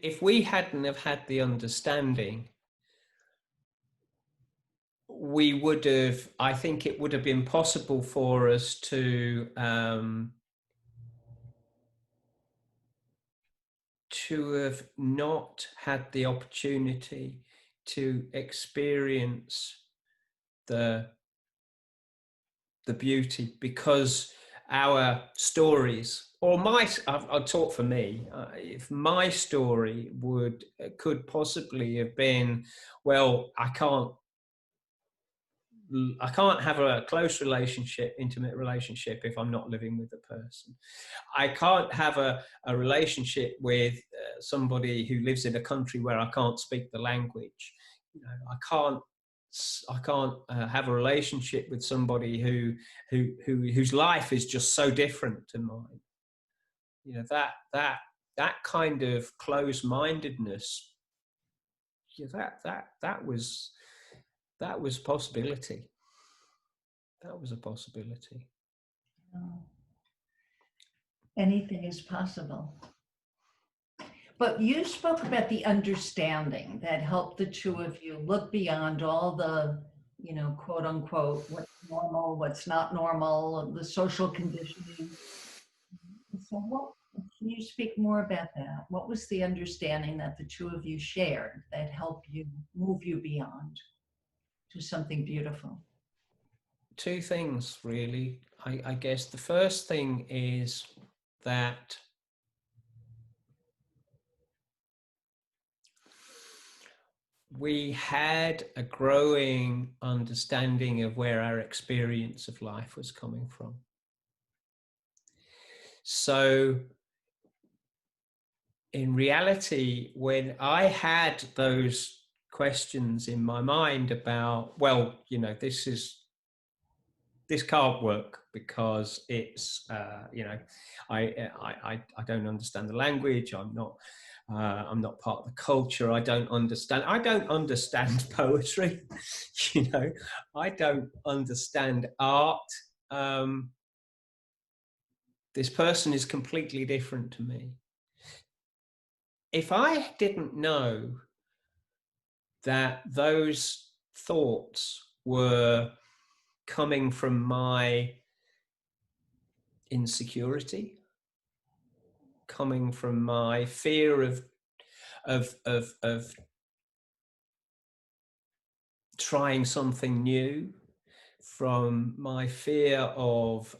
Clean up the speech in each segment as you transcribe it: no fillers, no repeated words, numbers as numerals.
if we hadn't have had the understanding, we would have, I think it would have been possible for us to have not had the opportunity to experience the beauty, because our stories, or I'll talk for me, if my story could possibly have been, well, I can't have a close relationship, intimate relationship, if I'm not living with the person. I can't have a relationship with somebody who lives in a country where I can't speak the language. You know, I can't have a relationship with somebody whose life is just so different to mine. You know, that kind of closed-mindedness. Yeah, that was possibility. That was a possibility. Anything is possible. But you spoke about the understanding that helped the two of you look beyond all the, you know, quote unquote, what's normal, what's not normal, the social conditioning. So can you speak more about that? What was the understanding that the two of you shared that helped you move you beyond to something beautiful? Two things, really. I guess the first thing is that we had a growing understanding of where our experience of life was coming from. So in reality, when I had those questions in my mind about, well, you know, this can't work because it's, you know, I don't understand the language. I'm not part of the culture. I don't understand poetry. You know, I don't understand art. This person is completely different to me. If I didn't know that those thoughts were coming from my insecurity, coming from my fear of trying something new, from my fear of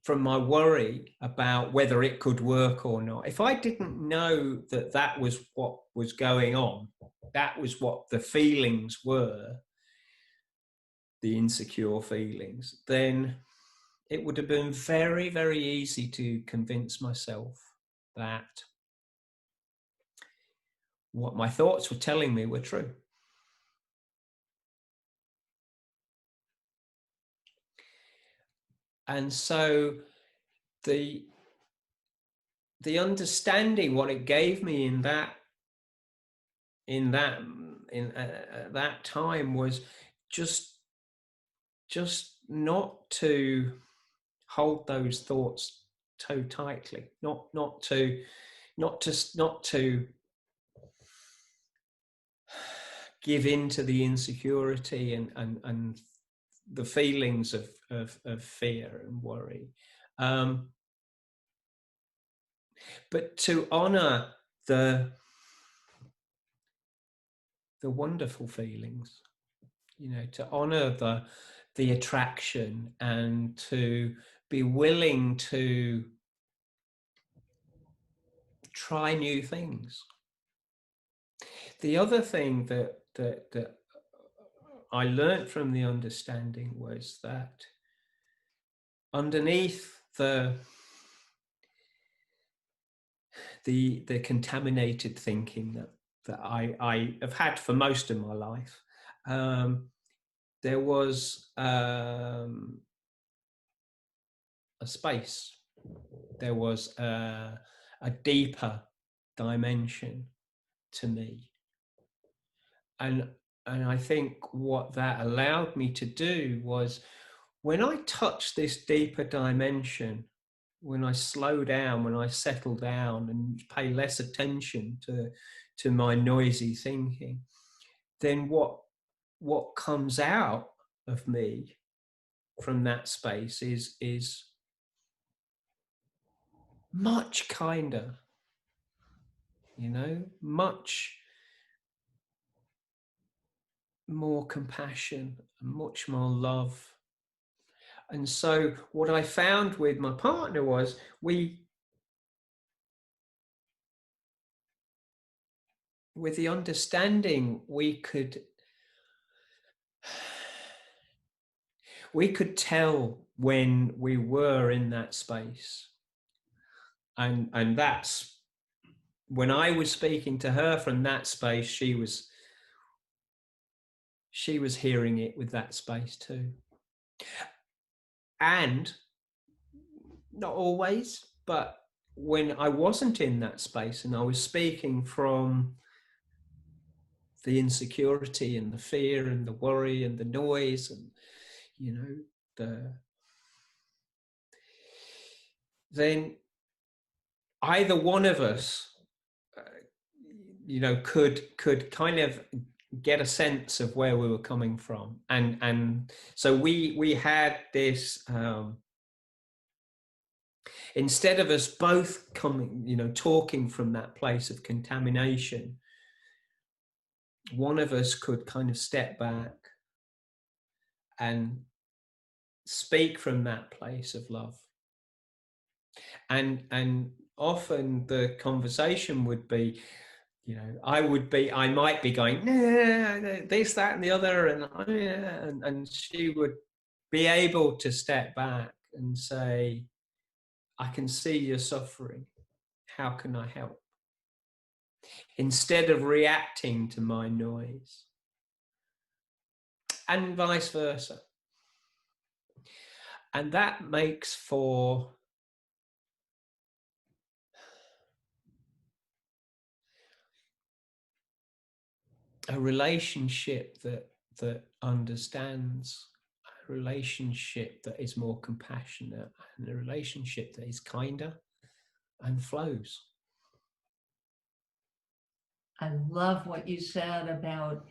from my worry about whether it could work or not. If I didn't know that that was what was going on, that was what the feelings were, the insecure feelings, then it would have been very, very easy to convince myself that what my thoughts were telling me were true. And so the understanding, what it gave me in that time, was just not to hold those thoughts so tightly, not to give in to the insecurity and the feelings of fear and worry, but to honor the wonderful feelings, you know, to honor the attraction, and to be willing to try new things. The other thing that I learned from the understanding was that underneath the contaminated thinking that I have had for most of my life, there was a space. There was a deeper dimension to me, and I think what that allowed me to do was, when I touched this deeper dimension, when I slow down, when I settle down and pay less attention to my noisy thinking, then what comes out of me from that space is much kinder, much more compassion, much more love. And so what I found with my partner was with the understanding, we could tell when we were in that space. And that's when I was speaking to her from that space, she was hearing it with that space too. And not always, but when I wasn't in that space and I was speaking from the insecurity and the fear and the worry and the noise and then either one of us could kind of get a sense of where we were coming from, and so we had this instead of us both coming talking from that place of contamination, one of us could kind of step back and speak from that place of love. And often the conversation would be, I might be going, nah, this, that, and the other, and she would be able to step back and say, I can see you're suffering. How can I help? Instead of reacting to my noise. And vice versa. And that makes for a relationship that understands, a relationship that is more compassionate, and a relationship that is kinder and flows. I love what you said about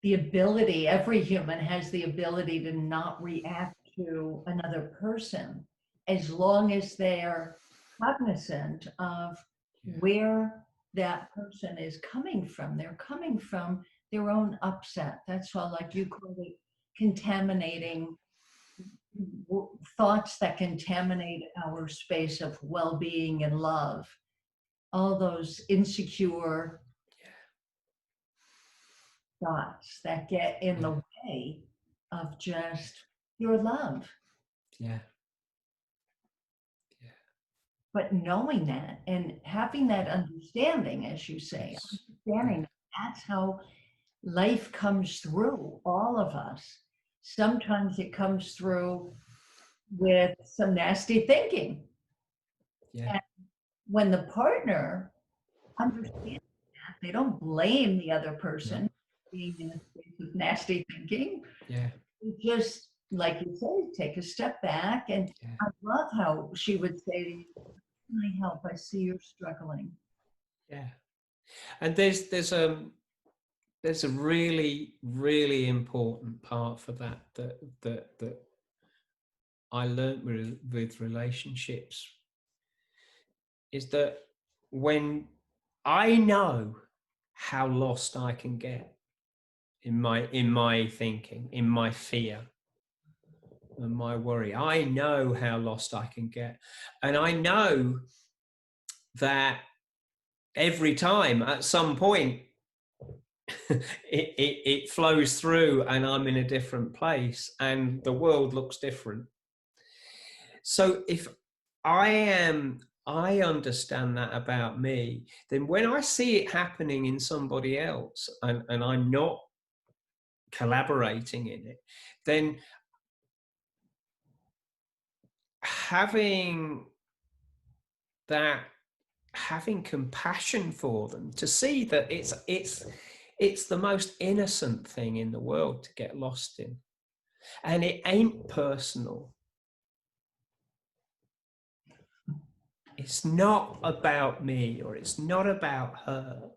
the ability, every human has the ability to not react to another person as long as they're cognizant of where that person is coming from. They're coming from their own upset. That's all, like you call it, contaminating thoughts that contaminate our space of well-being and love. All those insecure thoughts that get in the way of just your love. Yeah. But knowing that and having that understanding, as you say, understanding that's how life comes through all of us. Sometimes it comes through with some nasty thinking. Yeah. And when the partner understands that, they don't blame the other person being in a space of nasty thinking. Yeah. You just, like you say, take a step back. And I love how she would say to you, "Can I help? I see you're struggling." Yeah. And there's a really, really important part for that I learned with relationships, is that when I know how lost I can get in my thinking, in my fear and my worry, I know how lost I can get. And I know that every time at some point it flows through and I'm in a different place and the world looks different. So if I understand that about me, then when I see it happening in somebody else and I'm not collaborating in it, then having compassion for them, to see that it's the most innocent thing in the world to get lost in, and it ain't personal. it's not about me, or it's not about her.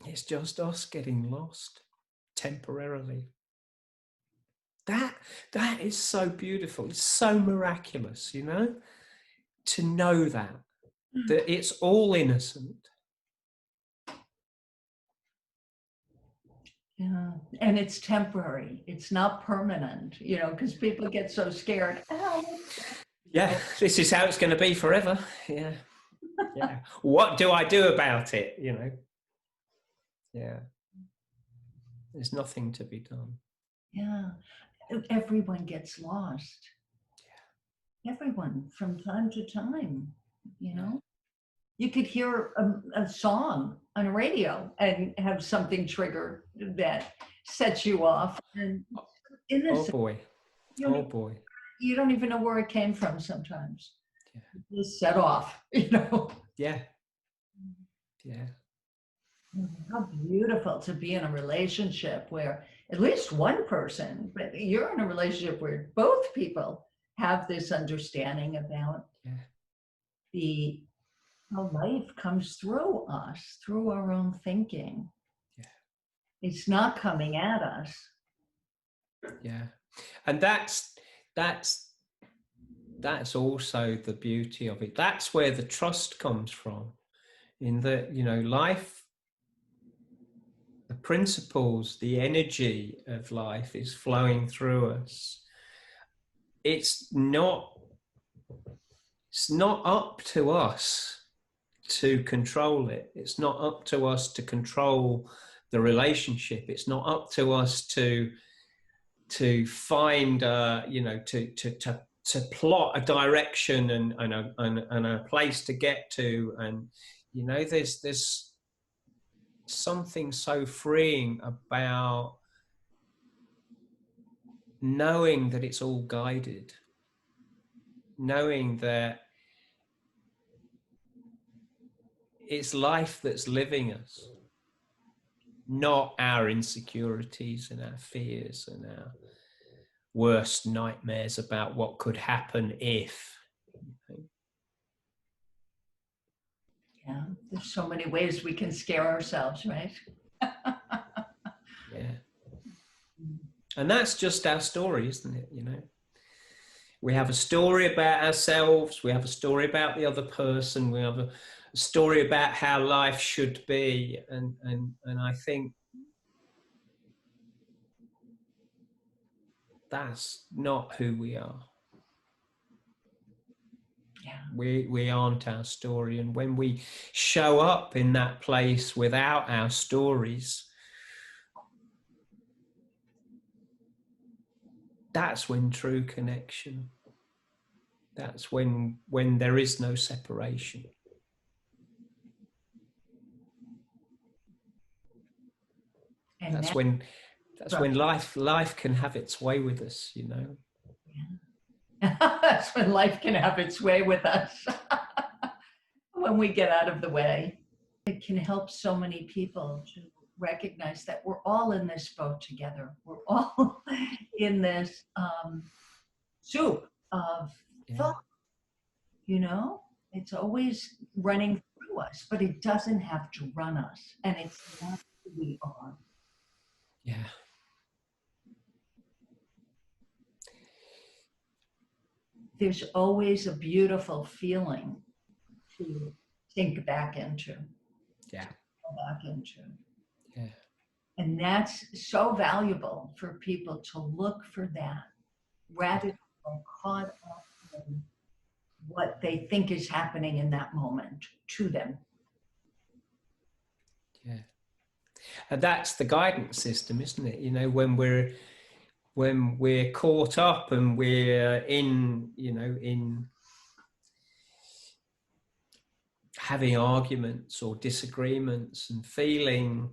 It's just us getting lost temporarily. That is so beautiful. It's so miraculous, you know, to know that it's all innocent. Yeah, and it's temporary. It's not permanent, you know, because people get so scared. Oh, Yeah, this is how it's going to be forever. Yeah, yeah. What do I do about it? You know, yeah. There's nothing to be done. yeah. Everyone gets lost. Everyone from time to time, you know. You could hear a song on a radio and have something trigger that sets you off. And Oh innocent. boy. You Oh don't, boy. you don't even know where it came from sometimes. Yeah. Just set off, you know. Yeah. Yeah. How beautiful to be in a relationship where at least one person, but you're in a relationship where both people have this understanding about Yeah. the how life comes through us, through our own thinking. Yeah. It's not coming at us. Yeah. And that's also the beauty of it. That's where the trust comes from. In that, you know, life, the principles, the energy of life is flowing through us. It's not up to us to control it. It's not up to us to control the relationship. It's not up to us to find you know, to plot a direction and a place to get to. And you know, there's something so freeing about knowing that it's all guided, knowing that it's life that's living us, not our insecurities and our fears and our worst nightmares about what could happen if. Yeah, there's so many ways we can scare ourselves, right? Yeah. And that's just our story, isn't it? You know, we have a story about ourselves, we have a story about the other person, we have a story about how life should be. And I think that's not who we are. Yeah. We aren't our story. And when we show up in that place without our stories, that's when true connection, that's when there is no separation. And That's that, when life can have its way with us, you know. yeah. That's when life can have its way with us. When we get out of the way, it can help so many people to recognize that we're all in this boat together. We're all in this soup of thought, you know? It's always running through us, but it doesn't have to run us. And it's not who we are. Yeah. There's always a beautiful feeling to think back into. Yeah. Go back into. Yeah. And that's so valuable for people to look for that rather than caught up in what they think is happening in that moment to them. Yeah. And that's the guidance system, isn't it? You know, when we're caught up and we're in, you know, in having arguments or disagreements and feeling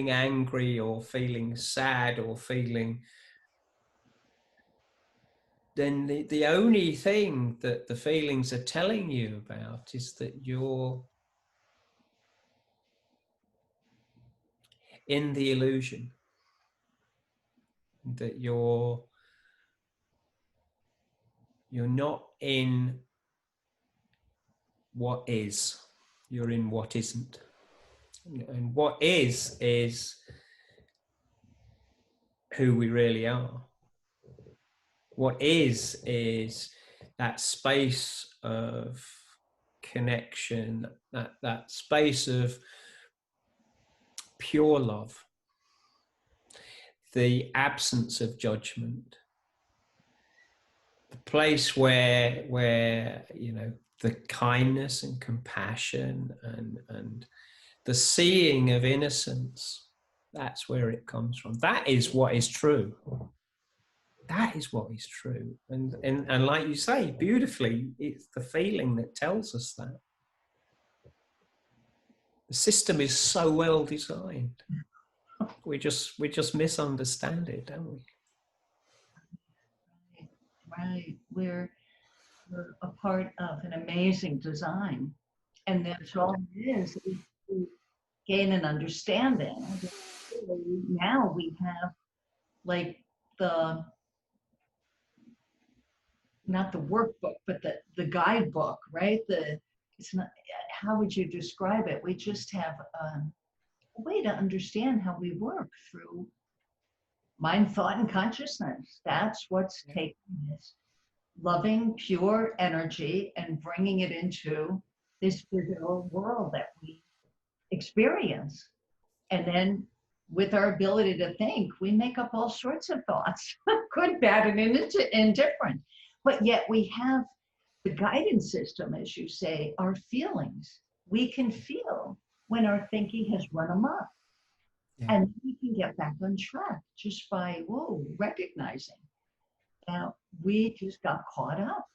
angry or feeling sad or feeling, then the only thing that the feelings are telling you about is that you're in the illusion, that you're You're not in what is, you're in what isn't. And what is who we really are. What is that space of connection, that space of pure love, the absence of judgment, the place where you know, the kindness and compassion and the seeing of innocence, that's where it comes from. That is what is true. That is what is true. And like you say, beautifully, it's the feeling that tells us that. The system is so well designed. We just misunderstand it, don't we? Right. We're a part of an amazing design. And that's all it is to gain an understanding. Now we have like the, not the workbook, but the guidebook, right? It's not, how would you describe it? We just have a way to understand how we work through mind, thought, and consciousness. That's what's taking this loving, pure energy and bringing it into this physical world that we experience. And then with our ability to think, we make up all sorts of thoughts, good, bad, and indifferent. But yet we have the guidance system, as you say, our feelings. We can feel when our thinking has run amok. Yeah. And we can get back on track just by, recognizing. Now, we just got caught up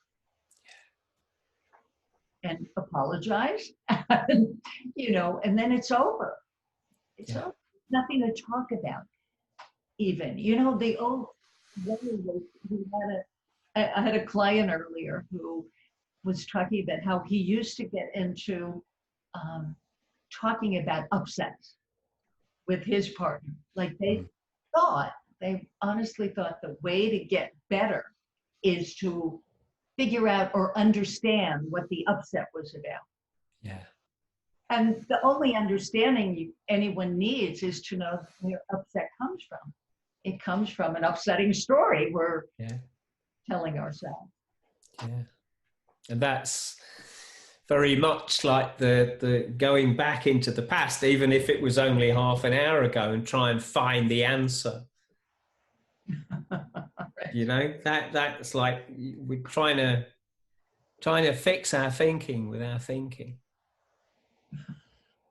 and apologize, and, and then it's over. It's over. Nothing to talk about, even. The old way was, I had a client earlier who was talking about how he used to get into talking about upsets with his partner. Like they honestly thought the way to get better is to figure out or understand what the upset was about. Yeah. And the only understanding anyone needs is to know where upset comes from. It comes from an upsetting story we're telling ourselves. Yeah. And that's very much like the going back into the past, even if it was only half an hour ago, and try and find the answer. Right. That's like we're trying to fix our thinking with our thinking.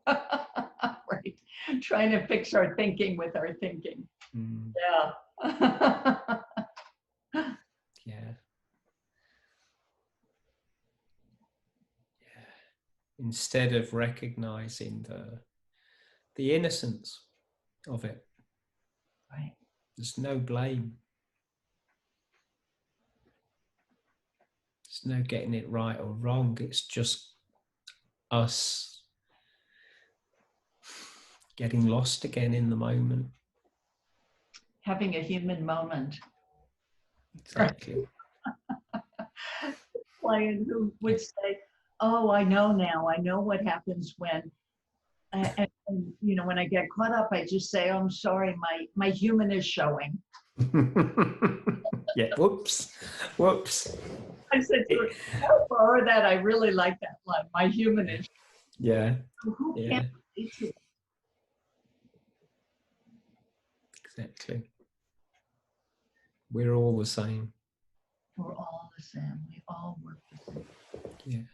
Right. Trying to fix our thinking with our thinking. Mm. Yeah. Yeah. Instead of recognizing the innocence of it. Right. There's no blame. There's no getting it right or wrong. It's just us getting lost again in the moment. Having a human moment. Exactly. Client who would say, "Oh, I know now. I know what happens when, and when I get caught up, I just say, oh, I'm sorry, my human is showing." Yeah. Whoops. I said to her, "I'll borrow that. I really like that line. My human is." Yeah. So who can't relate to it? Exactly. We're all the same. We're all the same. We all work the same. Yeah.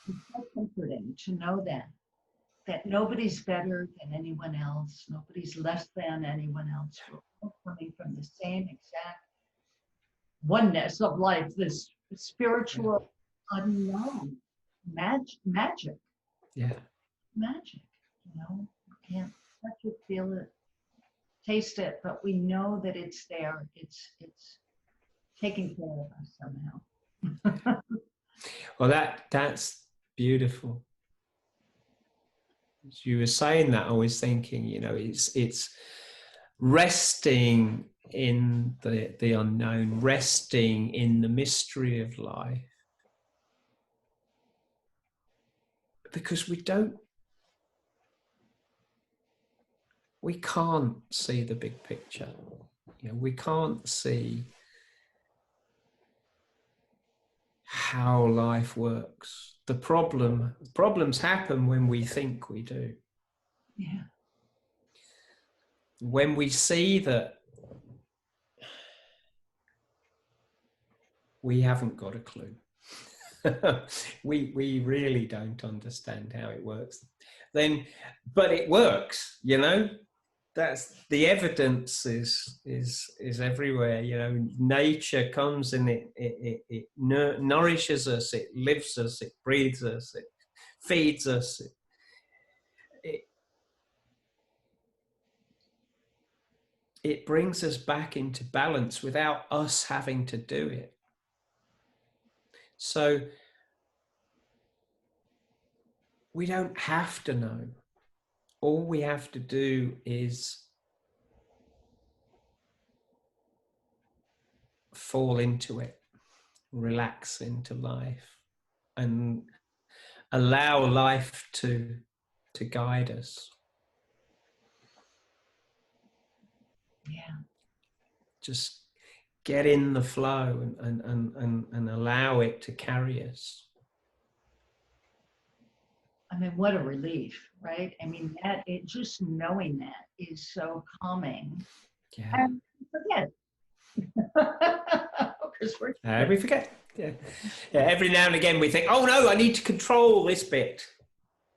It's so comforting to know that nobody's better than anyone else. Nobody's less than anyone else. We're all coming from the same exact oneness of life, this spiritual unknown magic. Yeah. Magic. We can't touch it, feel it, taste it, but we know that it's there. It's taking care of us somehow. Well, that's beautiful. As you were saying that, I was thinking, it's resting in the unknown, resting in the mystery of life. Because we can't see the big picture. You know, we can't see how life works. Problems happen when we think we do. Yeah. When we see that we haven't got a clue, we really don't understand how it works, then, but it works, you know. That's the evidence is everywhere, you know. Nature comes and it nourishes us, it lives us, it breathes us, it feeds us, it brings us back into balance without us having to do it. So we don't have to know. All we have to do is fall into it, relax into life, and allow life to guide us. Yeah. Just get in the flow and allow it to carry us. I mean, what a relief, right? I mean, just knowing that is so calming. Yeah. And forget. Because We forget. Yeah. Yeah. Every now and again we think, oh no, I need to control this bit.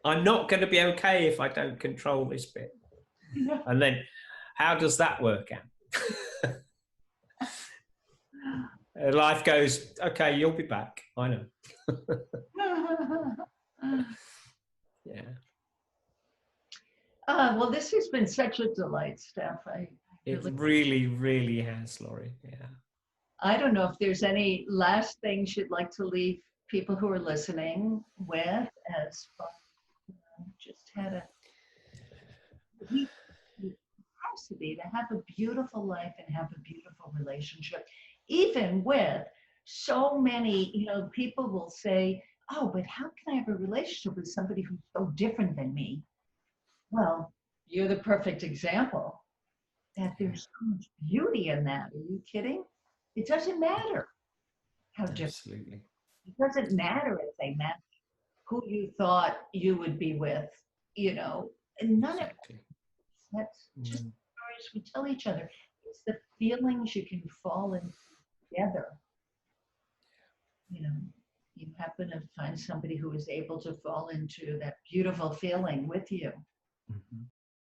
I'm not going to be okay if I don't control this bit. Yeah. And then how does that work out? Life goes, okay, you'll be back. I know. Yeah. Well, this has been such a delight, Stef. It really, really has, Laurie. Yeah. I don't know if there's any last things you'd like to leave people who are listening with, as far as just had a capacity to have a beautiful life and have a beautiful relationship, even with so many, you know, people will say, oh, but how can I have a relationship with somebody who's so different than me? Well, you're the perfect example that there's so much beauty in that. Are you kidding? It doesn't matter how different. Absolutely. It doesn't matter if they match who you thought you would be with, you know, and none of it. That's just stories we tell each other. It's the feelings you can fall in together. You know, you happen to find somebody who is able to fall into that beautiful feeling with you. Mm-hmm.